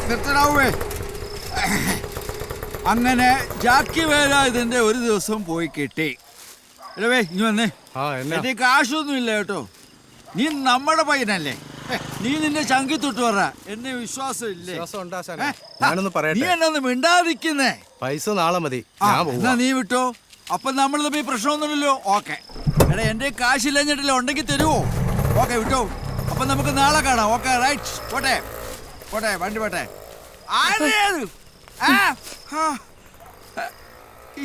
നിർത്തണാവേ. അങ്ങനെ ജാക്കി വേലായുധന്റെ ഒരു ദിവസം പോയി കിട്ടി. അല്ലേ ഇനി വന്നേ. എന്റെ കാശൊന്നും ഇല്ല കേട്ടോ. നീ നമ്മുടെ പയ്യനല്ലേ. നീ നിന്റെ ചങ്കി തൊട്ട് പറ. എന്നെ വിശ്വാസം ഇല്ലേ? നീ എന്നെ ഒന്ന് മിണ്ടാതിരിക്കുന്നേ. പൈസ നാളെ മതി. എന്നാ നീ വിട്ടോ. അപ്പൊ നമ്മൾ തമ്മിൽ പ്രശ്നമൊന്നുമില്ലല്ലോ. ഓക്കെ. എടാ എന്റെ കാശില്ലഞ്ഞിട്ടില്ല, ഉണ്ടെങ്കിൽ തരുവോ? ഓക്കെ വിട്ടോ. അപ്പൊ നമുക്ക് നാളെ കാണാം. Okay right. പോട്ടെ പോട്ടെ, വണ്ടി പോട്ടെ.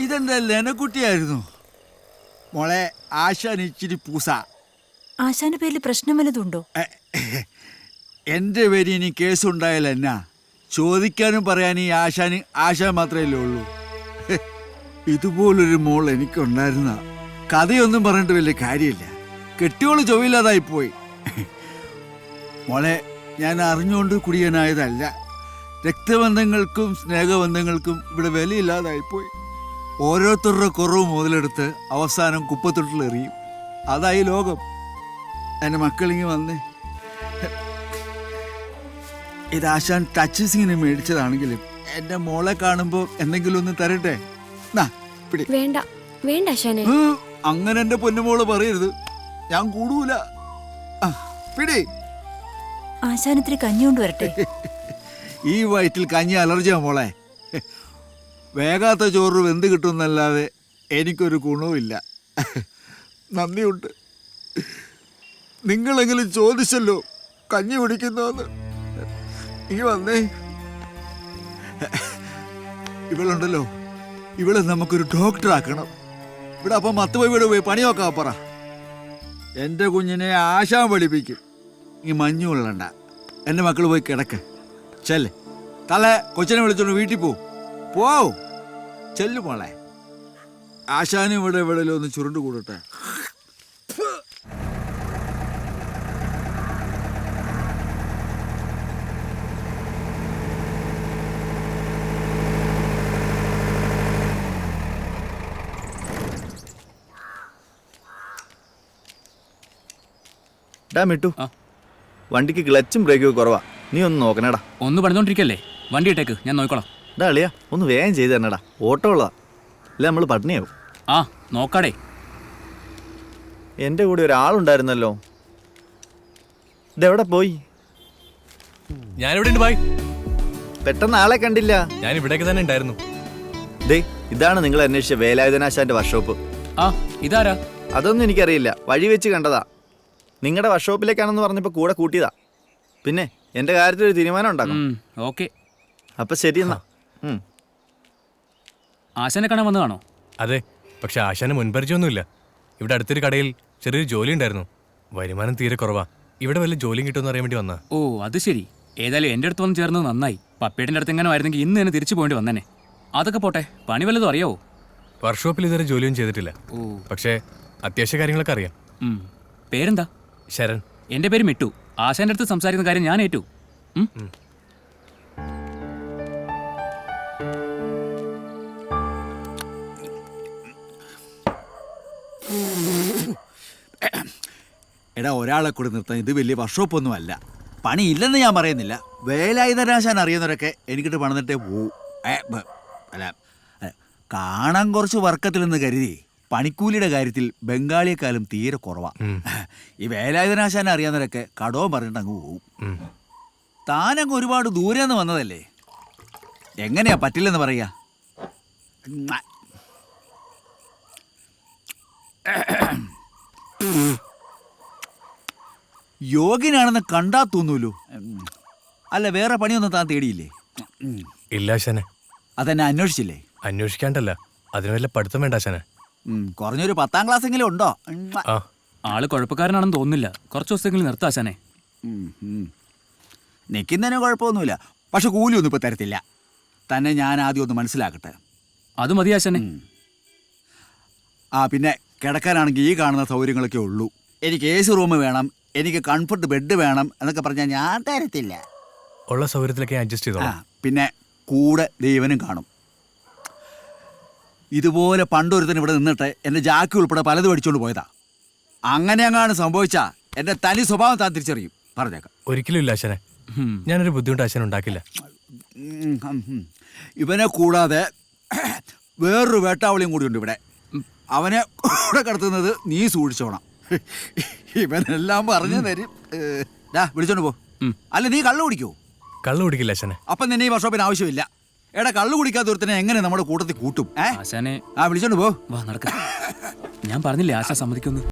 ഇതെന്താ ലെനക്കുട്ടിയായിരുന്നു മോളെ. ആശാൻ ഇച്ചിരി പൂസ. ആശാന്റെ പേരിൽ പ്രശ്നം വല്ലതുണ്ടോ? എന്റെ പേര് ഇനി കേസുണ്ടായാല എന്നാ ചോദിക്കാനും പറയാനും ഈ ആശാൻ മാത്രമല്ലേ ഉള്ളൂ. ഇതുപോലൊരു മോൾ എനിക്കുണ്ടായിരുന്ന കഥയൊന്നും പറഞ്ഞിട്ട് വലിയ കാര്യമില്ല. കെട്ടിയോള് ചൊവ്വില്ലാതായിപ്പോയി. മോളെ ഞാൻ അറിഞ്ഞുകൊണ്ട് കുടിയനായതല്ല. രക്തബന്ധങ്ങൾക്കും സ്നേഹബന്ധങ്ങൾക്കും ഇവിടെ വിലയില്ലാതായിപ്പോയി. ഓരോരുത്തരുടെ കുറവ് മുതലെടുത്ത് അവസാനം കുപ്പത്തൊട്ടിലെറിയും. അതായി ലോകം. എൻ്റെ മക്കളിങ്ങി വന്നേ. ഇത് ആശാൻ ടച്ച് സിങ്ങിന് മേടിച്ചതാണെങ്കിലും എൻ്റെ മോളെ കാണുമ്പോൾ എന്തെങ്കിലും ഒന്ന് തരട്ടെ. വേണ്ട വേണ്ട ആശാനെ. അങ്ങനെ എൻ്റെ പൊന്നുമോള് പറയരുത്. ഞാൻ കൂടൂല. പിടി. ആശാനത്തിന് കഞ്ഞി കൊണ്ട് വരട്ടെ. ഈ വയറ്റിൽ കഞ്ഞി അലർജിയാ മോളെ. വേഗാത്ത ചോറ് വെന്ത് കിട്ടുമെന്നല്ലാതെ എനിക്കൊരു ഗുണവുമില്ല. നന്ദിയുണ്ട്. നിങ്ങളെങ്കിലും ചോദിച്ചല്ലോ കഞ്ഞി കുടിക്കുന്നോന്ന്. ഈ വന്നേ. ഇവളുണ്ടല്ലോ, ഇവളെ നമുക്കൊരു ഡോക്ടറാക്കണം. ഇവിടെ അപ്പം 10 വീട് പോയി പണി നോക്കാൻ പറ. എൻ്റെ കുഞ്ഞിനെ ആശാൻ പഠിപ്പിക്കും. ഈ മഞ്ഞു കൊള്ളണ്ട. എൻ്റെ മക്കൾ പോയി കിടക്ക്. ചെല്ല്. തലേ കൊച്ചിനെ വിളിച്ചോണ്ട് വീട്ടിൽ പോവും. ചെല്ലു മോളെ. ആശാനും ഇവിടെ എവിടെയല്ലോ ഒന്ന് ചുരുണ്ട് കൂടട്ടെ. മിട്ടു, വണ്ടിക്ക് ക്ലച്ചും ബ്രേക്കും കുറവാ. നീ ഒന്ന് നോക്കണേടാ. ഒന്ന് പണിതോണ്ടിരിക്കല്ലേ, വണ്ടി ഇട്ടേക്ക്, ഞാൻ നോക്കിക്കോളാം. അളിയാ ഒന്ന് വേഗം ചെയ്ത് തരണേടാ. ഓട്ടോ ഉള്ളതാ, അല്ല നമ്മൾ പട്ടിണിയാവും. നോക്കാടേ. എൻ്റെ കൂടെ ഒരാളുണ്ടായിരുന്നല്ലോ, ഇതെവിടെ പോയി? ഞാനിവിടെ ഉണ്ട്. പെട്ടെന്ന് ആളെ കണ്ടില്ല. ഞാൻ ഇവിടേക്ക് തന്നെ ഉണ്ടായിരുന്നു. ദേ ഇതാണ് നിങ്ങൾ അന്വേഷിച്ച വേലായുധനാശാന്റെ വർക്ക്ഷോപ്പ്. ഇതാരാ? അതൊന്നും എനിക്കറിയില്ല, വഴി വെച്ച് കണ്ടതാ. നിങ്ങളുടെ വർക്ക്ഷോപ്പിലേക്കാണെന്ന് പറഞ്ഞപ്പോൾ കൂടെ കൂട്ടിയതാ. പിന്നെ എൻ്റെ കാര്യത്തിൽ ഒരു തീരുമാനം ഉണ്ടാകും. ഓക്കെ, അപ്പം ശരി എന്നാ. ആശാനെ കാണാൻ വന്നതാണോ? അതെ, പക്ഷെ ആശാന് മുൻപരിചയമൊന്നുമില്ല. ഇവിടെ അടുത്തൊരു കടയിൽ ചെറിയൊരു ജോലി ഉണ്ടായിരുന്നു. വരുമാനം തീരെ കുറവാ. ഇവിടെ വല്ല ജോലിയും കിട്ടുമെന്ന് അറിയാൻ വേണ്ടി വന്നാ. ഓ അത് ശരി. ഏതായാലും എൻ്റെ അടുത്ത് വന്ന് ചേർന്നത് നന്നായി. പപ്പേട്ടിൻ്റെ അടുത്ത് എങ്ങനെ ആയിരുന്നെങ്കിൽ ഇന്ന് തന്നെ തിരിച്ചു പോകേണ്ടി വന്നേനെ. അതൊക്കെ പോട്ടെ, പണി വല്ലതും അറിയാവോ? വർക്ക്ഷോപ്പിൽ ഇതുവരെ ജോലിയൊന്നും ചെയ്തിട്ടില്ല. പക്ഷേ അത്യാവശ്യ കാര്യങ്ങളൊക്കെ അറിയാം. പേരെന്താ? ശരൺ. എൻ്റെ പേര് മിട്ടു. ആശാന്റെ അടുത്ത് സംസാരിക്കുന്ന കാര്യം ഞാൻ ഏറ്റു. എടാ ഒരാളെ കൂടെ നിർത്താൻ ഇത് വലിയ വർക്ക്ഷോപ്പൊന്നും അല്ല. പണിയില്ലെന്ന് ഞാൻ പറയുന്നില്ല. വേലായുധനാശാൻ അറിയുന്നവരൊക്കെ എനിക്കിട്ട് പണിതിട്ടേ പോവും. അല്ല, കാണാൻ കുറച്ച് വർക്കത്തിലെന്ന് കരുതി പണിക്കൂലിയുടെ കാര്യത്തിൽ ബംഗാളിയെക്കാളും തീരെ കുറവാ. ഈ വേലായുധനാശാൻ അറിയാവുന്നവരൊക്കെ കടവും പറഞ്ഞിട്ട് അങ്ങ് പോവും. താനങ്ങ് ഒരുപാട് ദൂരെന്ന് വന്നതല്ലേ, എങ്ങനെയാ പറ്റില്ലെന്ന് പറയാ? യോഗ്യനാണെന്ന് കണ്ടാ തോന്നൂലോ. അല്ല വേറെ പണിയൊന്നും താൻ തേടിയില്ലേ? ഇല്ല ആശാനെ. അതെന്നെ അന്വേഷിച്ചില്ലേ? അന്വേഷിക്കാണ്ടല്ല, അതിന് വല്ല പഠിത്തം വേണ്ട ആശാനെ. കുറഞ്ഞൊരു 10ാം ക്ലാസ്സെങ്കിലും ഉണ്ടോ? ആള് കുഴപ്പക്കാരനാണെന്ന് തോന്നുന്നില്ല. കുറച്ച് ദിവസമെങ്കിലും നിർത്താം ആശാനെ. നിൽക്കുന്നതിന് കുഴപ്പമൊന്നുമില്ല, പക്ഷെ കൂലിയൊന്നും ഇപ്പൊ തരത്തില്ല. തന്നെ ഞാൻ ആദ്യം ഒന്ന് മനസ്സിലാക്കട്ടെ. അത് മതി ആശാനെ. പിന്നെ കിടക്കാനാണെങ്കിൽ ഈ കാണുന്ന സൗകര്യങ്ങളൊക്കെ ഉള്ളൂ. എനിക്ക് AC റൂം വേണം, എനിക്ക് കംഫർട്ട് ബെഡ് വേണം എന്നൊക്കെ പറഞ്ഞാൽ ഞാൻ തരത്തില്ല. ഉള്ള സൗകര്യത്തിലൊക്കെ അഡ്ജസ്റ്റ് ചെയ്തോളാം. പിന്നെ കൂടെ ദൈവനും കാണും. ഇതുപോലെ പണ്ടൊരുത്തൻ ഇവിടെ നിന്നിട്ട് എൻ്റെ ജാക്കി ഉൾപ്പെടെ പലതും അടിച്ചുകൊണ്ട് പോയതാ. അങ്ങനെ അങ്ങാണ് സംഭവിച്ചാ എൻ്റെ തനി സ്വഭാവം താൻ തിരിച്ചറിയും. പറഞ്ഞേക്കാം. ഒരിക്കലും ഇല്ല ആശാനെ. ഞാനൊരു ബുദ്ധിമുട്ട് ആശാൻ ഉണ്ടാക്കില്ല. ഇവനെ കൂടാതെ വേറൊരു വേട്ടാവളിയും കൂടി ഉണ്ട് ഇവിടെ. അവനെ കൂടെ കടത്തുന്നത് നീ സൂക്ഷിച്ചോണം. ഇവനെല്ലാം പറഞ്ഞു തരും. വിളിച്ചോണ്ട് പോ. അല്ല നീ കള്ളു കുടിക്കോ? കള്ളു കുടിക്കില്ല ആശാനെ. അപ്പം നിന്നെ ഈ വർഷോപ്പിന് ആവശ്യമില്ല. എടാ കള്ളു കുടിക്കാത്ത ഒരുത്തനെ എങ്ങനെ നമ്മുടെ കൂട്ടത്തിൽ കൂട്ടും? ആശാനെ വിളിച്ചോണ്ട് പോ. വാ നടക്ക. ഞാൻ പറഞ്ഞില്ലേ ആശാൻ സമ്മതിക്കൊന്നു.